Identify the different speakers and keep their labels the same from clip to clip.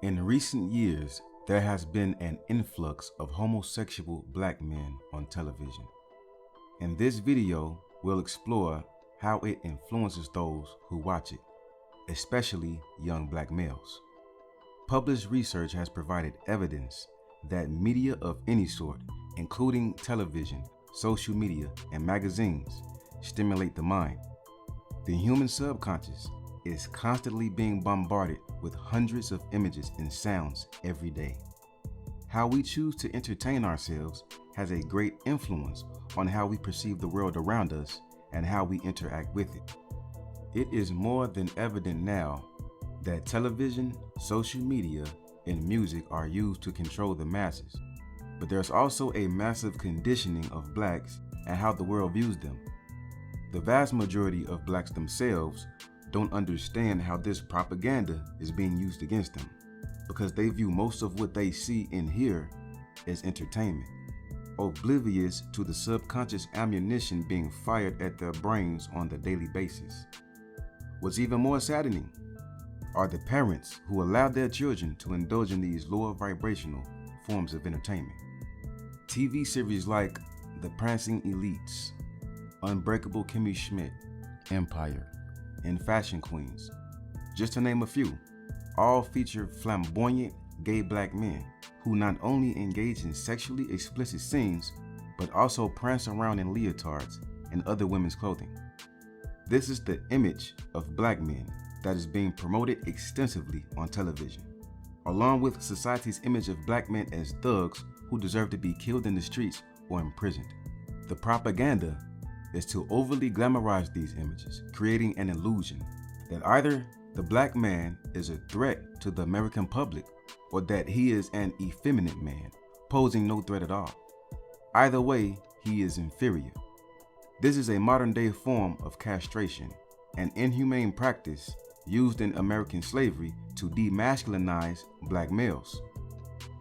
Speaker 1: In recent years, there has been an influx of homosexual black men on television. In this video, we'll explore how it influences those who watch it, especially young black males. Published research has provided evidence that media of any sort, including television, social media, and magazines, stimulate the mind. The human subconscious is constantly being bombarded with hundreds of images and sounds every day. How we choose to entertain ourselves has a great influence on how we perceive the world around us and how we interact with it. It is more than evident now that television, social media, and music are used to control the masses. But there's also a massive conditioning of blacks and how the world views them. The vast majority of blacks themselves don't understand how this propaganda is being used against them, because they view most of what they see and hear as entertainment, oblivious to the subconscious ammunition being fired at their brains on a daily basis. What's even more saddening are the parents who allow their children to indulge in these lower vibrational forms of entertainment. TV series like The Prancing Elites, Unbreakable Kimmy Schmidt, Empire, and Fashion Queens, just to name a few, all feature flamboyant gay black men who not only engage in sexually explicit scenes, but also prance around in leotards and other women's clothing. This is the image of black men that is being promoted extensively on television, along with society's image of black men as thugs who deserve to be killed in the streets or imprisoned. The propaganda is to overly glamorize these images, creating an illusion that either the black man is a threat to the American public or that he is an effeminate man, posing no threat at all. Either way, he is inferior. This is a modern-day form of castration, an inhumane practice used in American slavery to demasculinize black males.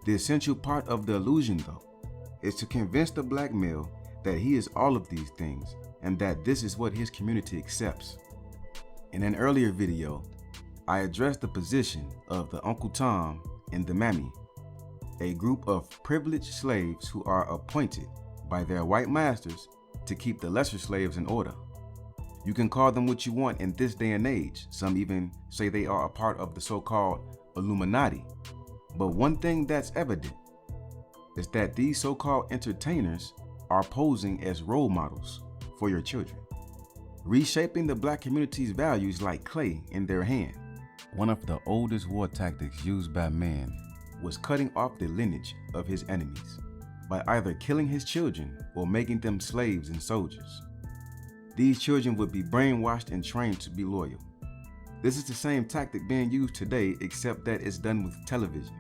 Speaker 1: The essential part of the illusion, though, is to convince the black male that he is all of these things and that this is what his community accepts. In an earlier video, I addressed the position of the Uncle Tom and the Mammy, a group of privileged slaves who are appointed by their white masters to keep the lesser slaves in order. You can call them what you want in this day and age. Some even say they are a part of the so-called Illuminati. But one thing that's evident is that these so-called entertainers are posing as role models for your children, reshaping the black community's values like clay in their hand. One of the oldest war tactics used by man was cutting off the lineage of his enemies by either killing his children or making them slaves and soldiers. These children would be brainwashed and trained to be loyal. This is the same tactic being used today, except that it's done with television.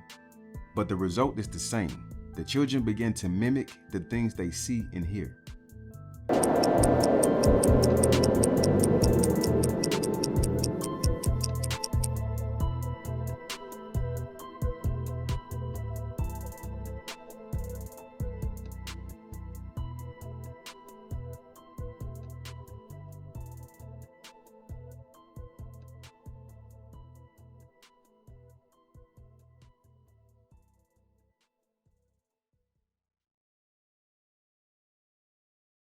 Speaker 1: But the result is the same. The children begin to mimic the things they see and hear.